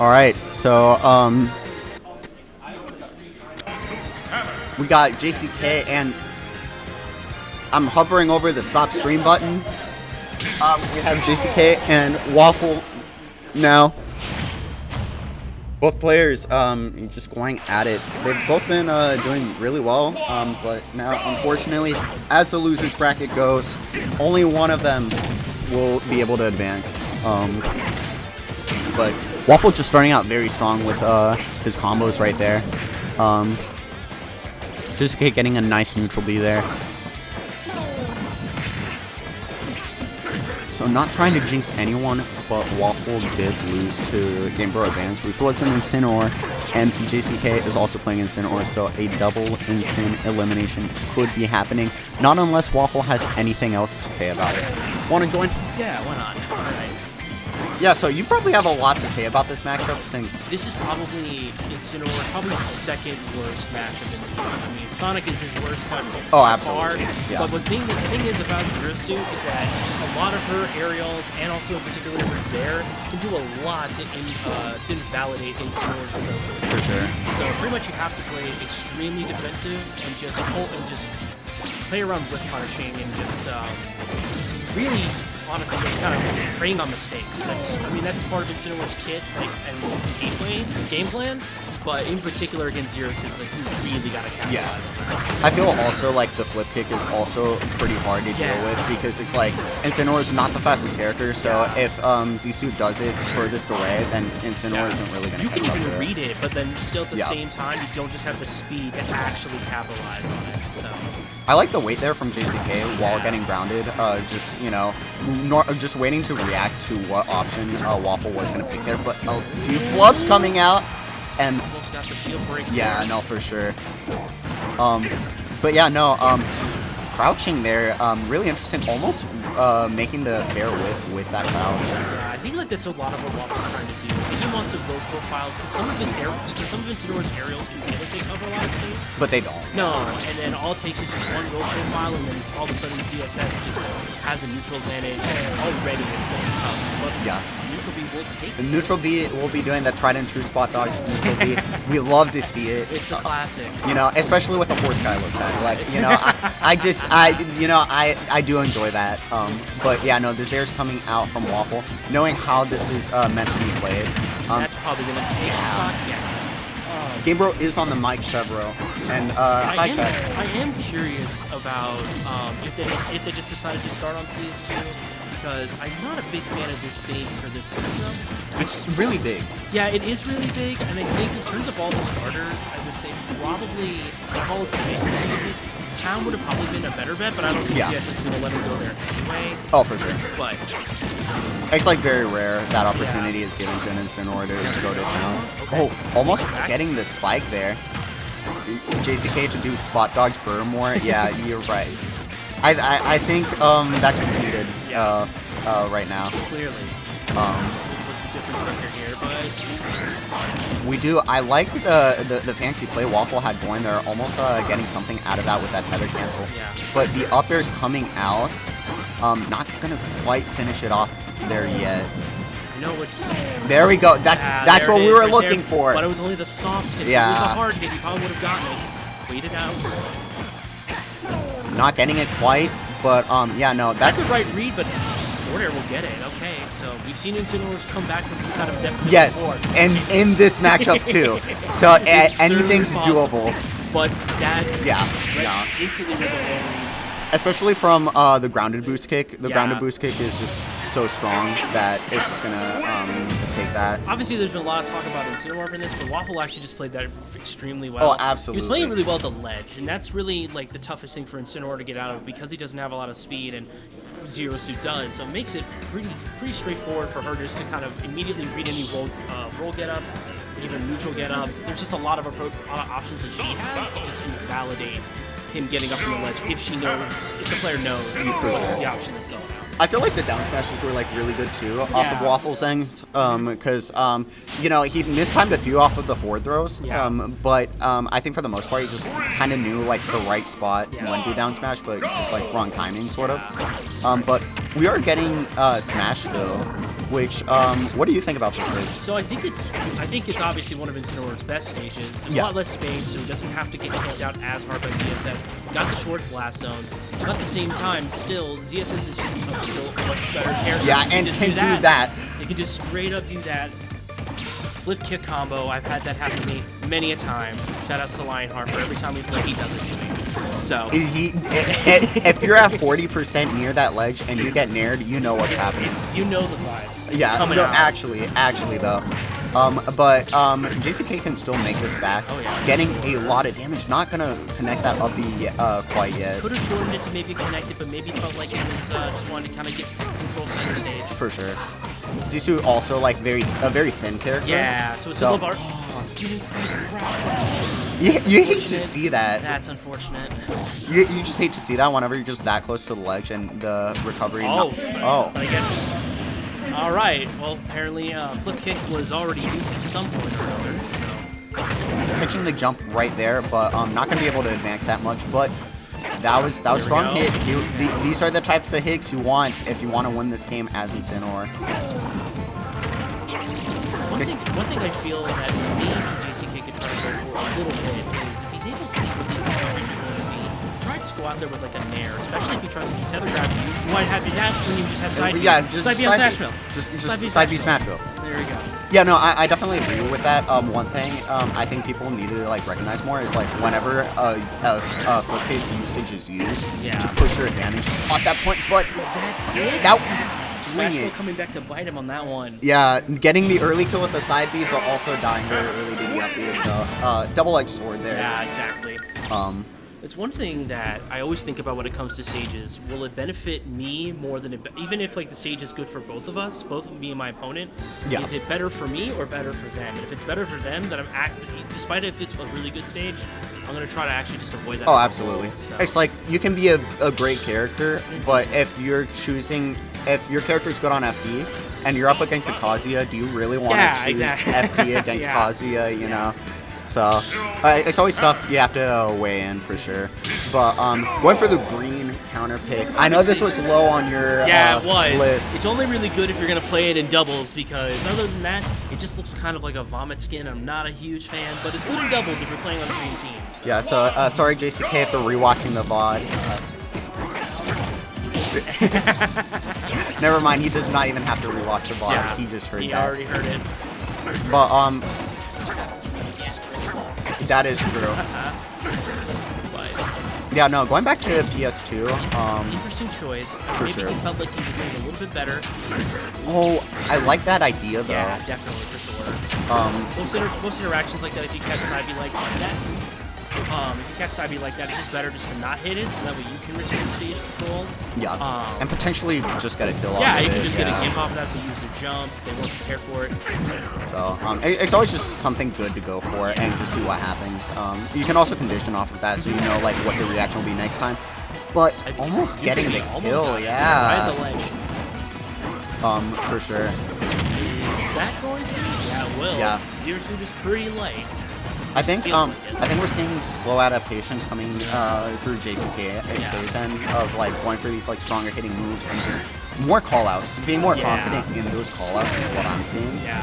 All right, so we got JCK, and I'm hovering over the stop stream button. We have JCK and Waffle now. Both players just going at it. They've both been doing really well, but now, unfortunately, as the losers bracket goes, only one of them will be able to advance. But Waffle just starting out very strong with his combos right there. JCK getting a nice neutral B there. So not trying to jinx anyone, but Waffle did lose to Game Bro Advance, which was an Incineroar, and JCK is also playing Incineroar, so a double Incin elimination could be happening. Not unless Waffle has anything else to say about it. Want to join? Yeah, why not? All right. Yeah, so you probably have a lot to say about this matchup since... This is probably Incineroar's probably second worst matchup in the game. I mean, Sonic is his worst matchup. Oh, absolutely. Yeah. But the thing is about Zero Suit is that a lot of her aerials, and also in particular her Zair, can do a lot to invalidate Incineroar's abilities. For sure. So pretty much you have to play extremely defensive and just play around with punishing and just really... honestly, just kind of preying on mistakes. That's part of Incineroar's kit and game plan. But in particular against Zero Suit, like you really gotta capitalize on that. I feel also like the flip kick is also pretty hard to deal with because it's like Incineroar is not the fastest character, so if Z-Suit does it furthest away, then Incineroar isn't really gonna. You can even read it, but then still at the same time, you don't just have the speed to actually capitalize on it. So I like the wait there from JCK while getting grounded. Just just waiting to react to what option Waffle was gonna pick there, but a few flubs coming out. And almost got the shield break. Yeah, no, for sure. But yeah, no, crouching there, really interesting. Almost making the fair with that crouch. Yeah, I think like that's a lot of what Waffle's trying to do. I think he wants to low profile because some of Incineroar's aerials can feel like they cover a lot of space. But they don't. No, and then all it takes is just one low profile, and then all of a sudden ZSS just has a neutral advantage. Already, it's going to be tough. But yeah. Neutral B will take it. The neutral B will be doing that tried and true spot dodge. Neutral B, we love to see it. It's a classic. You know, especially with the horse guy look at. Like, you know, I do enjoy that. But yeah, no, the Zair's coming out from Waffle, knowing how this is meant to be played. That's probably gonna take a shot. Yeah. Game Bro is on the mic, Chevro, and hi chat. I am curious about if they just decided to start on PS2. Because I'm not a big fan of this stage for this matchup. It's really big. Yeah, it is really big, and I think in terms of all the starters, I would say probably all of the bigger stages, Town would have probably been a better bet, but I don't think CS is going to let him go there anyway. Oh, for sure. But it's like very rare that opportunity is given to an Incineroar to go to Town. Okay. Oh, almost getting the spike there. JCK to do spot dodge Burmore. Yeah, you're right. I think that's what's needed right now. Clearly. What's the difference record here? But we do. I like the fancy play Waffle had going there. Almost getting something out of that with that tether cancel. Yeah. But the up air's coming out. Not gonna quite finish it off there yet. You know what? There we go. That's what we were looking for. But it was only the soft hit. Yeah. If it was a hard hit, you probably would have gotten it. Wait it out. Not getting it quite, but yeah, no, that's the right read, but forward air will get it. Okay, so we've seen Incineroars come back from this kind of deficit before. And in this matchup too. So anything's doable. But that instantly with a low read. Especially from the grounded boost kick. The grounded boost kick is just so strong that it's just gonna take that. Obviously, there's been a lot of talk about Incineroar in this, but Waffle actually just played that extremely well. Oh, absolutely. He was playing really well at the ledge, and that's really like the toughest thing for Incineroar to get out of because he doesn't have a lot of speed and Zero Suit does. So it makes it pretty straightforward for her just to kind of immediately read any roll get-ups, even neutral get-up. There's just a lot of options that she has to just invalidate him getting up on the ledge if the player knows the option is going out. I feel like the down smashes were like really good too off of Waffle's ends, because you know, he mistimed a few off of the forward throws, but I think for the most part he just kind of knew like the right spot when to down smash, but just like wrong timing sort of. But we are getting Smashville, which what do you think about this stage? So I think it's obviously one of Incineroar's best stages. There's a lot less space, so he doesn't have to get killed out as hard by ZSS. Got the short blast zone, but at the same time, still ZSS is just still a much better character. Yeah, and can do that. You can just straight up do that. Flip kick combo. I've had that happen to me many a time. Shout outs to Lionheart for every time we play, he does it to me. So if you're at 40% near that ledge and you get nared, you know what's happening. You know the vibes. Yeah, no, actually though. But JCK can still make this back. Oh, yeah. Getting a lot of damage. Not gonna connect that up quite yet. Could have shortened it to maybe connect it, but maybe felt like it was just wanted to kind of get control center stage. For sure. Zissou also like a very thin character. Yeah, so it's a little bar. Oh, dude, you hate to see that. That's unfortunate. You just hate to see that whenever you're just that close to the ledge and the recovery. But I guess. All right. Well, apparently, flip kick was already used at some point or another. So pitching the jump right there, but not going to be able to advance that much. But that was strong hit. These are the types of hits you want if you want to win this game as Incineroar. One thing I feel that maybe JCK could try to go for a little bit is if he's able to see what these recoveries are going to be, try to just go out there with like a nair, especially if he tries to do tether grab. You might have that when you just have side B. Yeah, just side B on Smashville. Just side B Smashville. There you go. Yeah, no, I definitely agree with that. One thing I think people need to like recognize more is like whenever flip hit usage is used to push your advantage at that point. But Smashville coming back to bite him on that one. Yeah, getting the early kill with the side B, but also dying very early to the up B. So double-edged sword there. Yeah, exactly. It's one thing that I always think about when it comes to stages. Will it benefit me more than even if like the stage is good for both of us, both me and my opponent? Yeah. Is it better for me or better for them? And if it's better for them, then despite if it's a really good stage, I'm gonna try to actually just avoid that. Oh, absolutely. So. It's like you can be a great character, but if your character's good on FD and you're up against a Kazuya, do you really want to choose FD against Kazuya? You know. So it's always tough. You have to weigh in for sure. But going for the green counter pick. I know this was low on your it was. list. It's only really good if you're gonna play it in doubles because other than that, it just looks kind of like a vomit skin. I'm not a huge fan, but it's good in doubles if you're playing on a green team. So. Yeah. So sorry, JCK, for rewatching the VOD. Never mind. He does not even have to rewatch the VOD. Yeah, he just heard that. He already heard it. But that is true. Yeah, no, going back to PS2. Interesting choice. For sure. He felt like he was doing a little bit better. Oh, I like that idea though. Yeah, definitely, for sure. Most interactions like that, if you catch side B like that, it's just better just to not hit it, so that way you can retain stage control. Yeah, and potentially just get a kill off of it. Yeah, you can just get a gimp off of that to use the jump. They won't prepare for it. So it's always just something good to go for and just see what happens. You can also condition off of that so you know like what the reaction will be next time. But almost getting the kill, yeah. Right at the ledge. For sure. Is that going to? Yeah, it will. Yeah. Zero Suit is pretty light. I think we're seeing slow adaptations coming through JCK at phase end of like going for these like stronger hitting moves and just more callouts. Being more confident in those callouts is what I'm seeing. Yeah.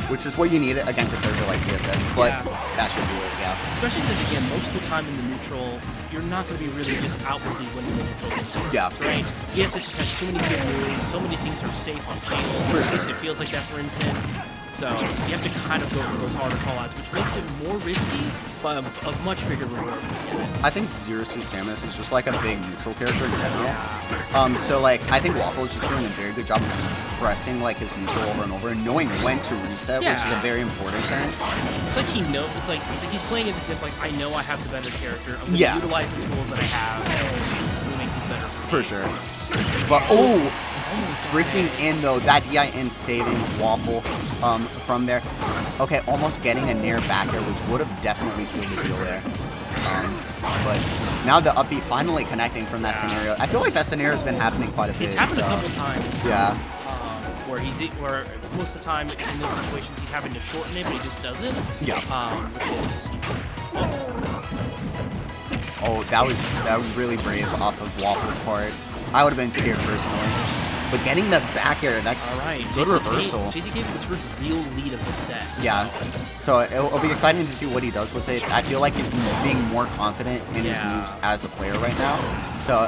Which is what you need against a character like CSS, but that should do it, yeah. Especially because, again, most of the time in the neutral, you're not going to be really just outwardly winning the neutral games. Yeah. Right? CSS just has so many good moves, so many things are safe on channel. For At sure. least it feels like that for Instant. So you have to kind of go for those harder callouts, which makes it more risky, but a much bigger reward. I think Zero Suit Samus is just like a big neutral character in general. So like I think Waffle is just doing a very good job of just pressing like his neutral over and over and knowing when to reset, which is a very important thing. It's like he knows. It's like he's playing it as if like I know I have the better character. I'm going to utilize the tools that I have and instantly make these better. For sure. But Drifting in though, that DI in saving Waffle from there. Okay, almost getting a nair back air, which would have definitely sealed the deal there. But now the up B finally connecting from that scenario. I feel like that scenario has been happening quite a bit. It's happened a couple times. Yeah. Where most of the time in those situations he's having to shorten it, but he just doesn't. Yeah. Which is, oh, that was really brave off of Waffle's part. I would have been scared personally. But getting the back air, that's good reversal. JCK with his first real lead of the set. Yeah. So it'll be exciting to see what he does with it. I feel like he's being more confident in his moves as a player right now. So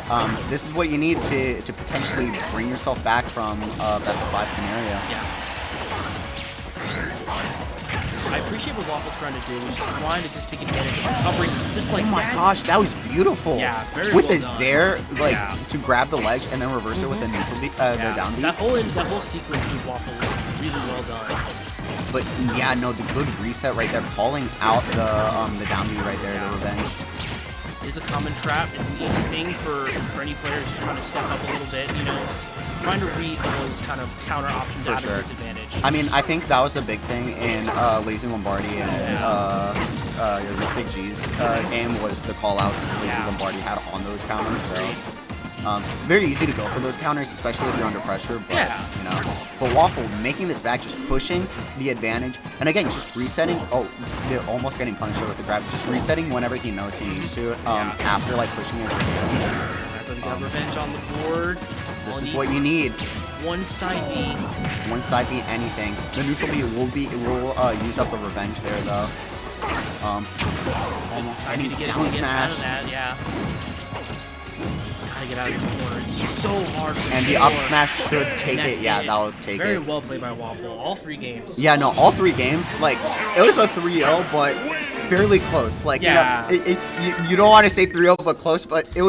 this is what you need to potentially bring yourself back from a best of 5 scenario. Yeah. I appreciate what Waffle's trying to do, which is trying to just take advantage of recovering, just like oh my gosh, that was beautiful. Yeah, very with well the done. Zaire, like to grab the ledge and then reverse it with the neutral beat, the down beat. That whole sequence with Waffle was really well done. But yeah, no, the good reset right there, calling out the down beat right there, the revenge. Is a common trap. It's an easy thing for any players just trying to step up a little bit, you know, trying to read those kind of counter options out of disadvantage. I mean, I think that was a big thing in Lazy Lombardi and your Big G's game was the call-outs Lazy Lombardi had on those counters. So very easy to go for those counters, especially if you're under pressure. But you know, but Waffle making this back, just pushing the advantage, and again, just resetting. Oh, they're almost getting punished with the grab. Just resetting whenever he knows he needs to. After like pushing his advantage. Revenge on the board. This is what you need. One side B. One side B, anything. The neutral B will use up the revenge there though. Almost getting down smash. Gotta get out of this corner. It's so hard. And the up smash should take it. Yeah, that'll take it. Very well played by Waffle. All 3 games. Yeah, no, all 3 games. Like it was a 3-0, but fairly close. Like you know, you don't want to say 3-0, but close. But it was